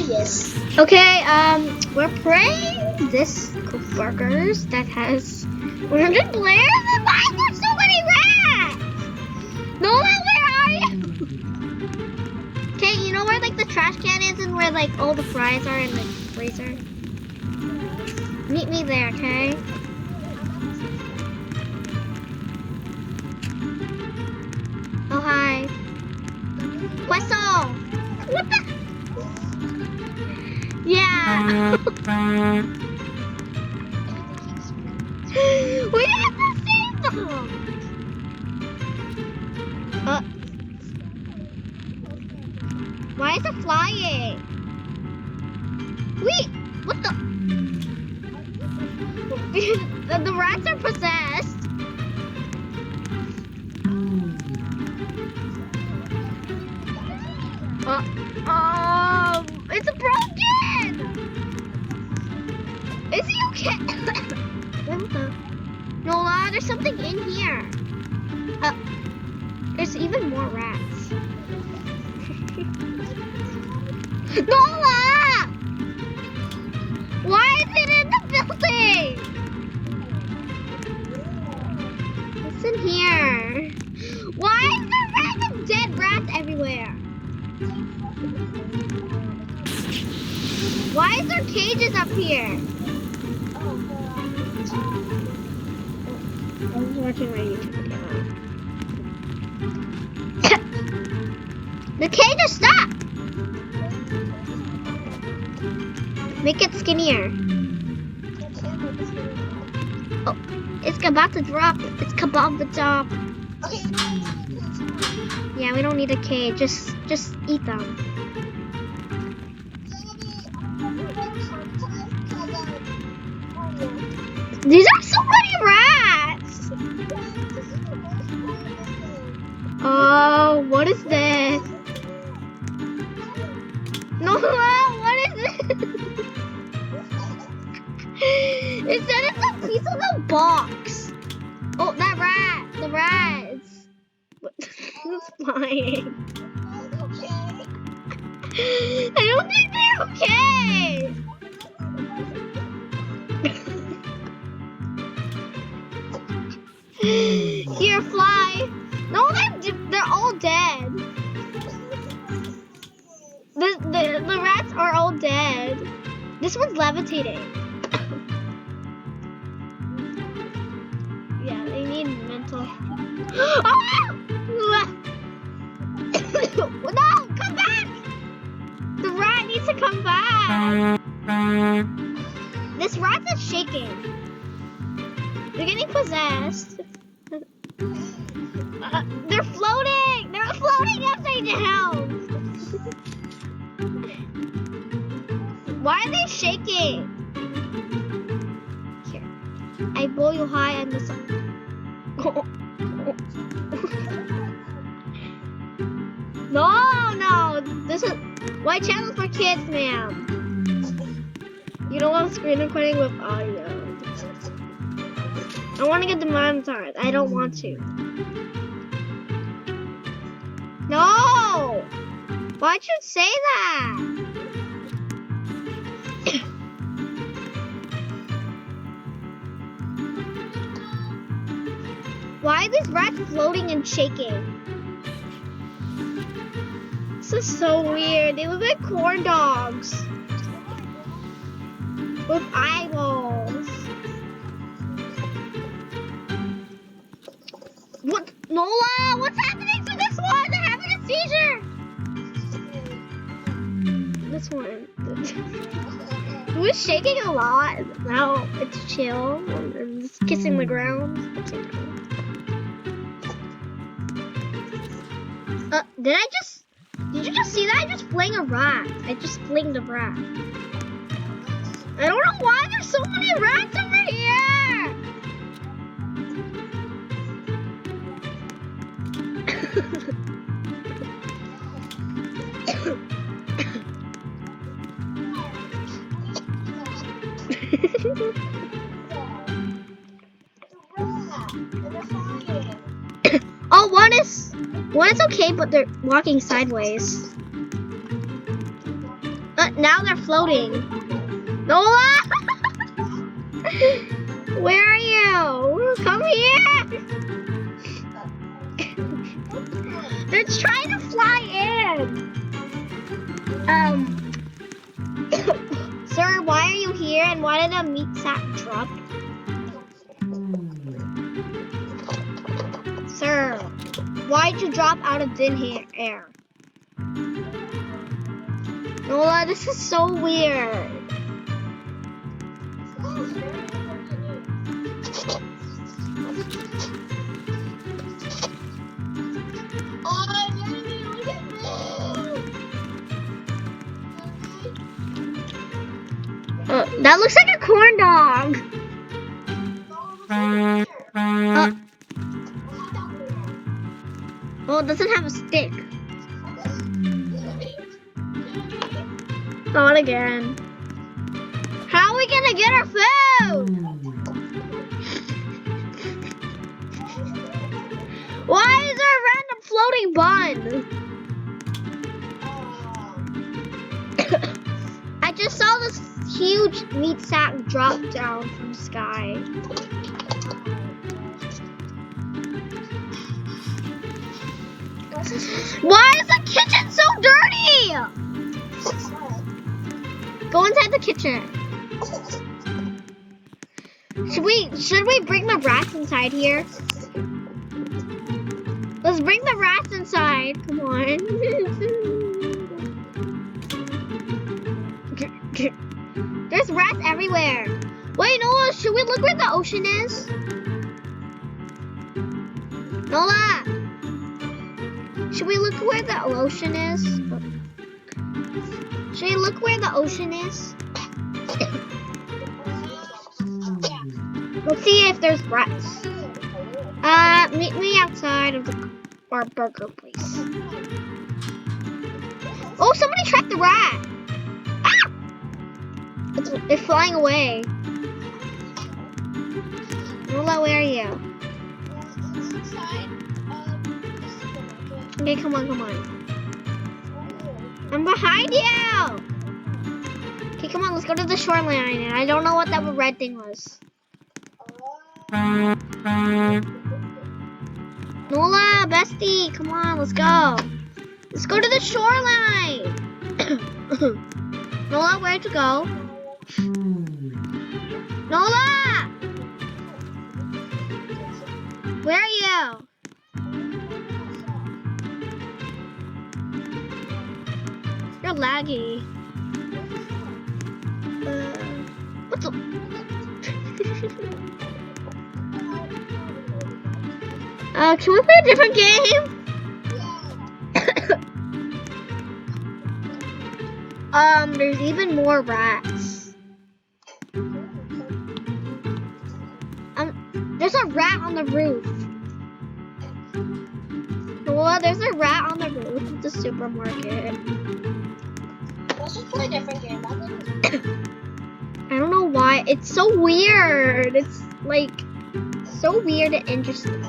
Yes. Okay, we're praying this coworkers that has 100 players and why there's so many rats? Nola, where are you? Okay, you know where like the trash can is and where like all the fries are in the freezer? Meet me there, okay? Oh, hi. Queso! What the? Yeah! We have to save them! Why is it flying? Wait! What the? The rats are possessed! It's broken! Is he okay? Nola, there's something in here. There's even more rats. Nola! Why is it in the building? What's in here? Why is there random dead rats everywhere? Why is there cages up here? I was watching my YouTube video. The cages, stop! Make it skinnier. Oh, it's about to drop. It's about to drop. Yeah, we don't need a cage. Just eat them. These are so many rats! Oh, what is this? No, what is this? It said it's a piece of the box. Oh, that rat! The rats! It's flying. I don't think they're okay! Here, fly! No, they're all dead. The rats are all dead. This one's levitating. Yeah, they need mental. Oh! No, come back! The rat needs to come back. This rat is shaking. They're getting possessed. They're floating! They're floating upside down! Why are they shaking? Here. I blow you high on the sun. No! This is white channel for kids, ma'am. You don't want screen recording with audio. I want to get demonetized. I don't want to. No! Why'd you say that? Why are these rats floating and shaking? This is so weird. They look like corn dogs. With eyeballs. What? Nola, what's happening to this one? They're having a seizure. This one. It was shaking a lot. Now it's chill and it's kissing the ground. Did you just see that? I just flinged a rat. I just flinged a rat. I don't know why there's so many rats over here. Oh, one is okay, but they're walking sideways. Now they're floating. Nola! Where are you? Come here! They're trying to fly in. Sir, why are you here and why did a meat sack drop? Sir, why'd you drop out of thin air? Nola, this is so weird. That looks like a corn dog. Oh, it doesn't have a stick. Not again. How are we gonna get our food? Why is there a random floating bun? I just saw this huge meat sack drop down from the sky. Why is the kitchen so dirty? Go inside the kitchen. Should we bring the rats inside here? Let's bring the rats inside. Come on. There's rats everywhere. Wait, Nola, should we look where the ocean is? Nola! Should we look where the ocean is? Should we look where the ocean is? Let's see if there's rats. Meet me outside of our burger place. Oh, somebody tracked the rat! Ah! It's flying away. Nola, where are you? Okay, come on. I'm behind you! Okay, come on, let's go to the shoreline. And I don't know what that red thing was. Nola, bestie, come on, let's go. Let's go to the shoreline. Nola, where'd you go? Nola! Where are you? You're laggy. What's up? Can we play a different game? There's even more rats. There's a rat on the roof. Well, there's a rat on the roof of the supermarket. Let's just play a different game. I don't know why. It's so weird. It's like so weird and interesting.